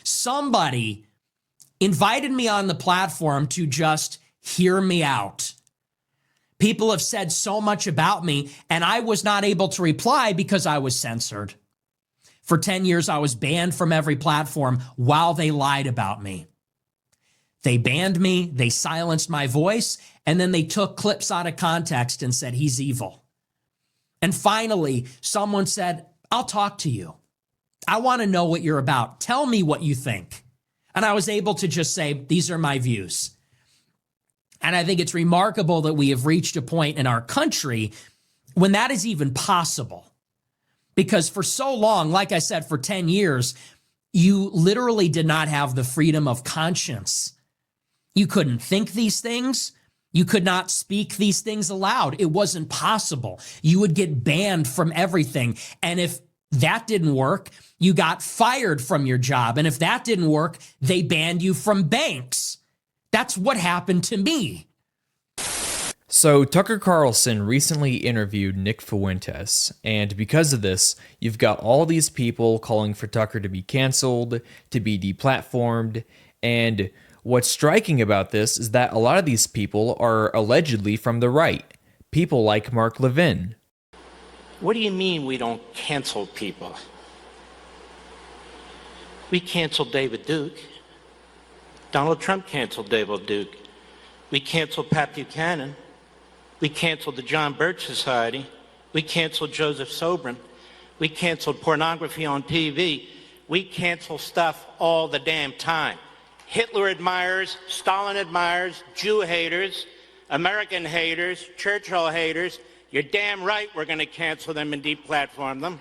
somebody invited me on the platform to just hear me out. People have said so much about me, and I was not able to reply because I was censored. For 10 years, I was banned from every platform while they lied about me. They banned me, they silenced my voice, and then they took clips out of context and said, he's evil. And finally, someone said, I'll talk to you. I want to know what you're about. Tell me what you think. And I was able to just say, these are my views. And I think it's remarkable that we have reached a point in our country when that is even possible. Because for so long, like I said, for 10 years, you literally did not have the freedom of conscience. You couldn't think these things. You could not speak these things aloud. It wasn't possible. You would get banned from everything. And if that didn't work, you got fired from your job. And if that didn't work, they banned you from banks. That's what happened to me. So Tucker Carlson recently interviewed Nick Fuentes, and because of this, you've got all these people calling for Tucker to be canceled, to be deplatformed, and what's striking about this is that a lot of these people are allegedly from the right. People like Mark Levin. What do you mean we don't cancel people? We canceled David Duke. Donald Trump canceled David Duke. We canceled Pat Buchanan. We canceled the John Birch Society. We canceled Joseph Sobran. We canceled pornography on TV. We cancel stuff all the damn time. Hitler admirers, Stalin admirers, Jew haters, American haters, Churchill haters. You're damn right we're going to cancel them and deplatform them.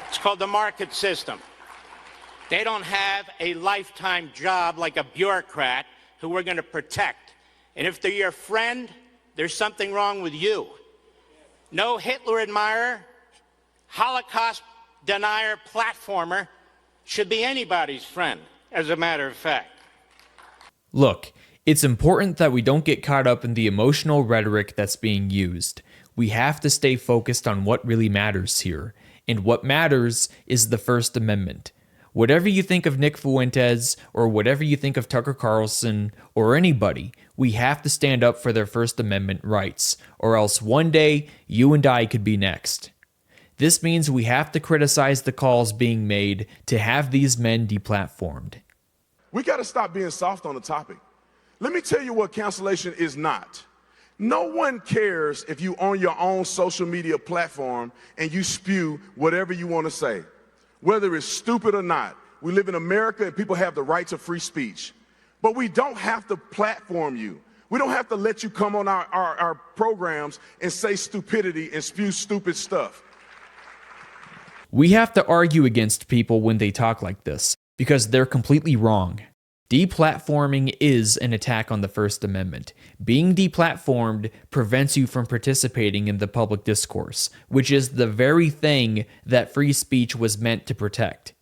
It's called the market system. They don't have a lifetime job like a bureaucrat who we're going to protect. And if they're your friend, there's something wrong with you. No Hitler admirer, Holocaust denier, platformer should be anybody's friend, as a matter of fact. Look, it's important that we don't get caught up in the emotional rhetoric that's being used. We have to stay focused on what really matters here. And what matters is the First Amendment. Whatever you think of Nick Fuentes, or whatever you think of Tucker Carlson, or anybody, we have to stand up for their First Amendment rights, or else one day, you and I could be next. This means we have to criticize the calls being made to have these men deplatformed. We got to stop being soft on the topic. Let me tell you what cancellation is not. No one cares if you own your own social media platform and you spew whatever you want to say. Whether it's stupid or not, we live in America and people have the rights of free speech. But we don't have to platform you. We don't have to let you come on our programs and say stupidity and spew stupid stuff. We have to argue against people when they talk like this, because they're completely wrong. Deplatforming is an attack on the First Amendment. Being deplatformed prevents you from participating in the public discourse, which is the very thing that free speech was meant to protect.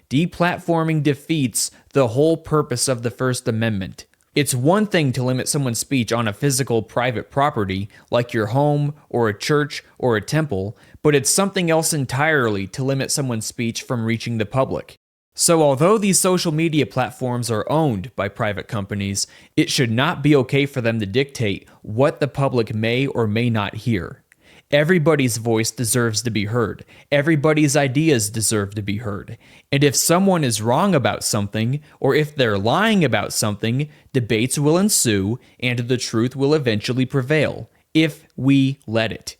Deplatforming defeats the whole purpose of the First Amendment. It's one thing to limit someone's speech on a physical private property, like your home, or a church, or a temple, but it's something else entirely to limit someone's speech from reaching the public. So although these social media platforms are owned by private companies, it should not be okay for them to dictate what the public may or may not hear. Everybody's voice deserves to be heard. Everybody's ideas deserve to be heard. And if someone is wrong about something, or if they're lying about something, debates will ensue and the truth will eventually prevail, if we let it.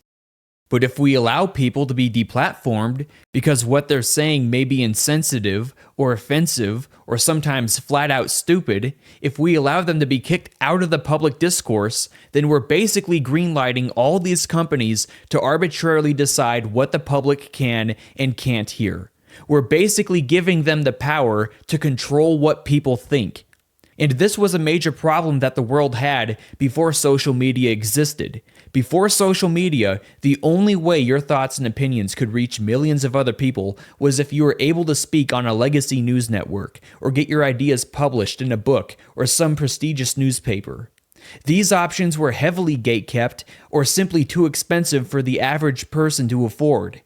But if we allow people to be deplatformed because what they're saying may be insensitive or offensive or sometimes flat out stupid, if we allow them to be kicked out of the public discourse, then we're basically greenlighting all these companies to arbitrarily decide what the public can and can't hear. We're basically giving them the power to control what people think. And this was a major problem that the world had before social media existed. Before social media, the only way your thoughts and opinions could reach millions of other people was if you were able to speak on a legacy news network, or get your ideas published in a book or some prestigious newspaper. These options were heavily gatekept or simply too expensive for the average person to afford.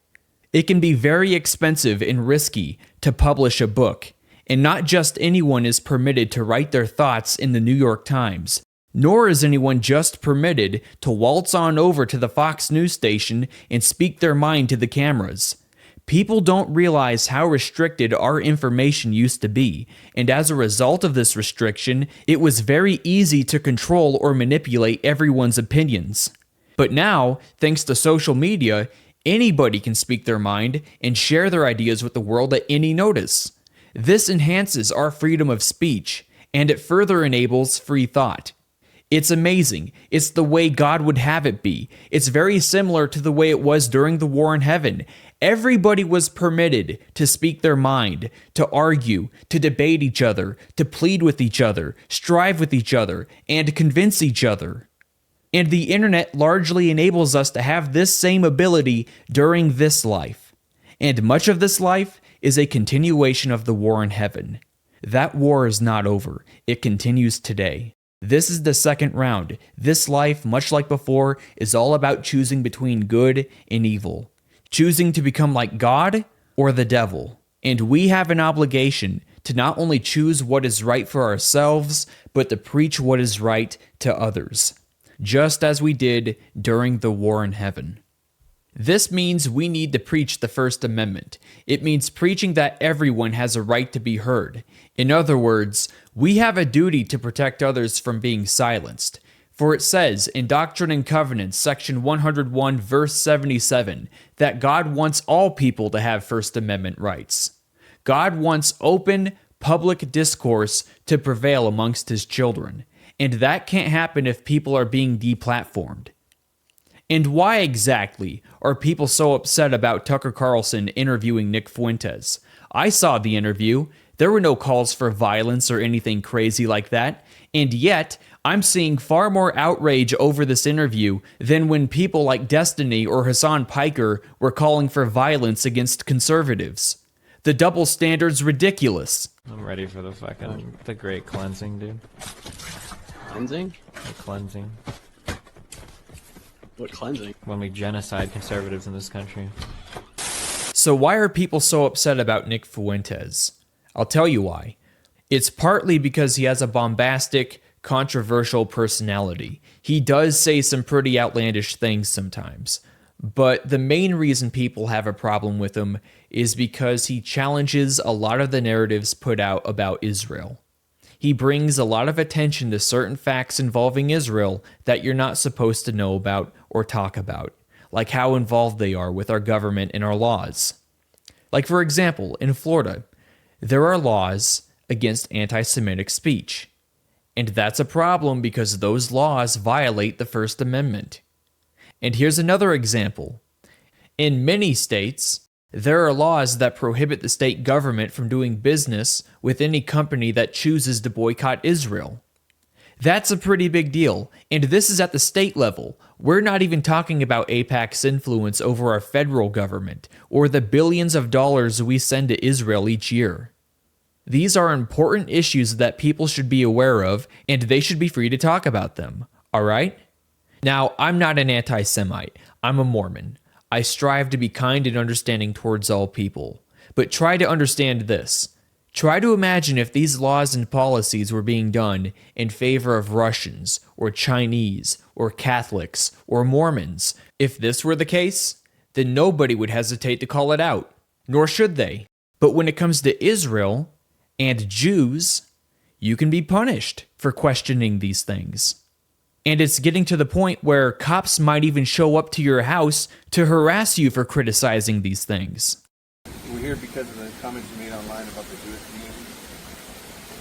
It can be very expensive and risky to publish a book. And not just anyone is permitted to write their thoughts in the New York Times, nor is anyone just permitted to waltz on over to the Fox News station and speak their mind to the cameras. People don't realize how restricted our information used to be, and as a result of this restriction, it was very easy to control or manipulate everyone's opinions. But now, thanks to social media, anybody can speak their mind and share their ideas with the world at any notice. This enhances our freedom of speech, and it further enables free thought. It's amazing. It's the way God would have it be. It's very similar to the way it was during the war in heaven. Everybody was permitted to speak their mind, to argue, to debate each other, to plead with each other, strive with each other, and convince each other. And the internet largely enables us to have this same ability during this life. And much of this life is a continuation of the war in heaven. That war is not over. It continues today. This is the second round. This life, much like before, is all about choosing between good and evil. Choosing to become like God or the devil. And we have an obligation to not only choose what is right for ourselves, but to preach what is right to others. Just as we did during the war in heaven. This means we need to preach the First Amendment. It means preaching that everyone has a right to be heard. In other words, we have a duty to protect others from being silenced. For it says in Doctrine and Covenants, section 101, verse 77, that God wants all people to have First Amendment rights. God wants open, public discourse to prevail amongst his children. And that can't happen if people are being deplatformed. And why exactly are people so upset about Tucker Carlson interviewing Nick Fuentes? I saw the interview. There were no calls for violence or anything crazy like that. And yet, I'm seeing far more outrage over this interview than when people like Destiny or Hassan Piker were calling for violence against conservatives. The double standard's ridiculous. I'm ready for the great cleansing, dude. Cleansing? The cleansing. What cleansing? When we genocide conservatives in this country. So why are people so upset about Nick Fuentes? I'll tell you why. It's partly because he has a bombastic, controversial personality. He does say some pretty outlandish things sometimes. But the main reason people have a problem with him is because he challenges a lot of the narratives put out about Israel. He brings a lot of attention to certain facts involving Israel that you're not supposed to know about or talk about, like how involved they are with our government and our laws. Like, for example, in Florida, there are laws against anti-Semitic speech. And that's a problem because those laws violate the First Amendment. And here's another example. In many states, there are laws that prohibit the state government from doing business with any company that chooses to boycott Israel. That's a pretty big deal, and this is at the state level. We're not even talking about AIPAC's influence over our federal government, or the billions of dollars we send to Israel each year. These are important issues that people should be aware of, and they should be free to talk about them, alright? Now, I'm not an anti-Semite. I'm a Mormon. I strive to be kind and understanding towards all people. But try to understand this. Try to imagine if these laws and policies were being done in favor of Russians, or Chinese, or Catholics, or Mormons. If this were the case, then nobody would hesitate to call it out, nor should they. But when it comes to Israel and Jews, you can be punished for questioning these things. And it's getting to the point where cops might even show up to your house to harass you for criticizing these things. We're here because of the comments you made online about the Jewish community.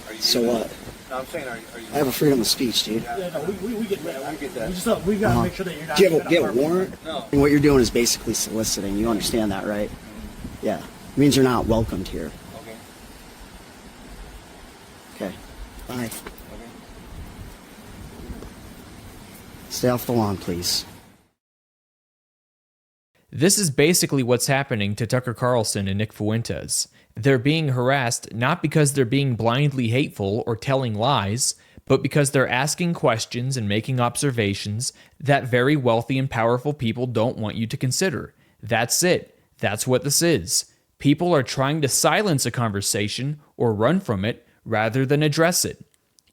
Are you So what? No, I'm saying, are you? I have a freedom of speech, dude. Yeah, no, we get that. We get that. We just we gotta make sure that you're not. Do you have a warrant? No. And what you're doing is basically soliciting. You understand that, right? Yeah. It means you're not welcomed here. Okay. Okay. Bye. Okay. Stay off the lawn, please. This is basically what's happening to Tucker Carlson and Nick Fuentes. They're being harassed not because they're being blindly hateful or telling lies, but because they're asking questions and making observations that very wealthy and powerful people don't want you to consider. That's it. That's what this is. People are trying to silence a conversation or run from it rather than address it.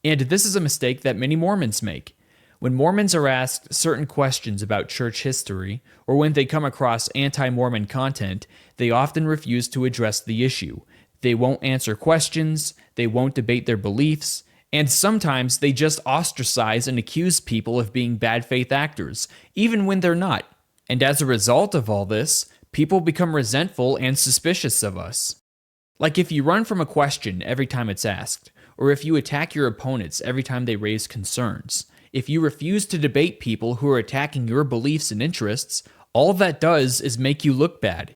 And this is a mistake that many Mormons make. When Mormons are asked certain questions about church history, or when they come across anti-Mormon content, they often refuse to address the issue. They won't answer questions, they won't debate their beliefs, and sometimes they just ostracize and accuse people of being bad faith actors, even when they're not. And as a result of all this, people become resentful and suspicious of us. Like if you run from a question every time it's asked, or if you attack your opponents every time they raise concerns, if you refuse to debate people who are attacking your beliefs and interests, all that does is make you look bad.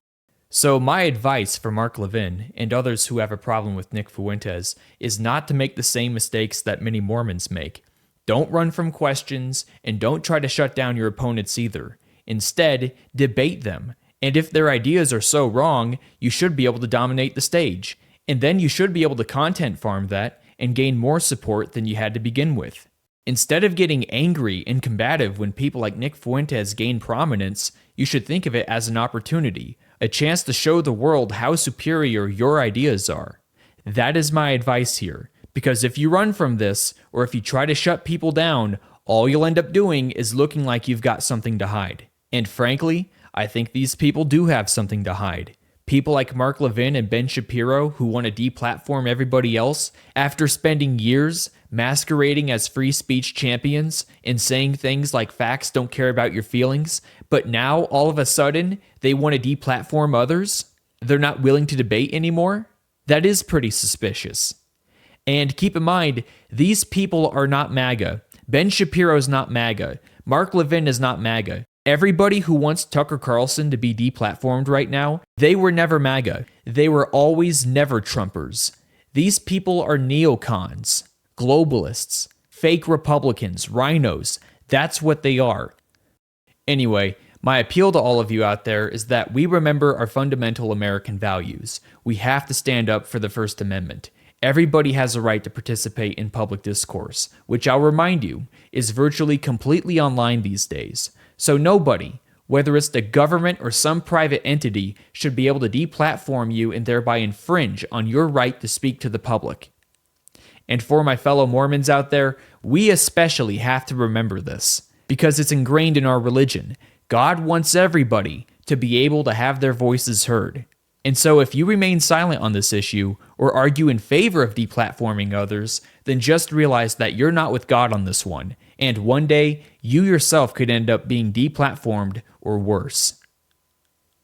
So my advice for Mark Levin and others who have a problem with Nick Fuentes is not to make the same mistakes that many Mormons make. Don't run from questions, and don't try to shut down your opponents either. Instead, debate them. And if their ideas are so wrong, you should be able to dominate the stage. And then you should be able to content farm that and gain more support than you had to begin with. Instead of getting angry and combative when people like Nick Fuentes gain prominence, you should think of it as an opportunity, a chance to show the world how superior your ideas are. That is my advice here, because if you run from this, or if you try to shut people down, all you'll end up doing is looking like you've got something to hide. And frankly, I think these people do have something to hide. People like Mark Levin and Ben Shapiro who want to deplatform everybody else after spending years masquerading as free speech champions and saying things like facts don't care about your feelings, but now all of a sudden they want to deplatform others? They're not willing to debate anymore? That is pretty suspicious. And keep in mind, these people are not MAGA. Ben Shapiro's not MAGA. Mark Levin is not MAGA. Everybody who wants Tucker Carlson to be deplatformed right now, they were never MAGA. They were always never Trumpers. These people are neocons, globalists, fake Republicans, rhinos. That's what they are. Anyway, my appeal to all of you out there is that we remember our fundamental American values. We have to stand up for the First Amendment. Everybody has a right to participate in public discourse, which I'll remind you, is virtually completely online these days. So nobody, whether it's the government or some private entity, should be able to deplatform you and thereby infringe on your right to speak to the public. And for my fellow Mormons out there, we especially have to remember this, because it's ingrained in our religion. God wants everybody to be able to have their voices heard. And so if you remain silent on this issue, or argue in favor of deplatforming others, then just realize that you're not with God on this one, and one day, you yourself could end up being deplatformed or worse.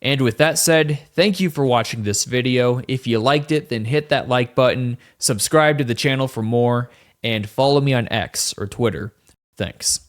And with that said, thank you for watching this video. If you liked it, then hit that like button, subscribe to the channel for more, and follow me on X or Twitter. Thanks.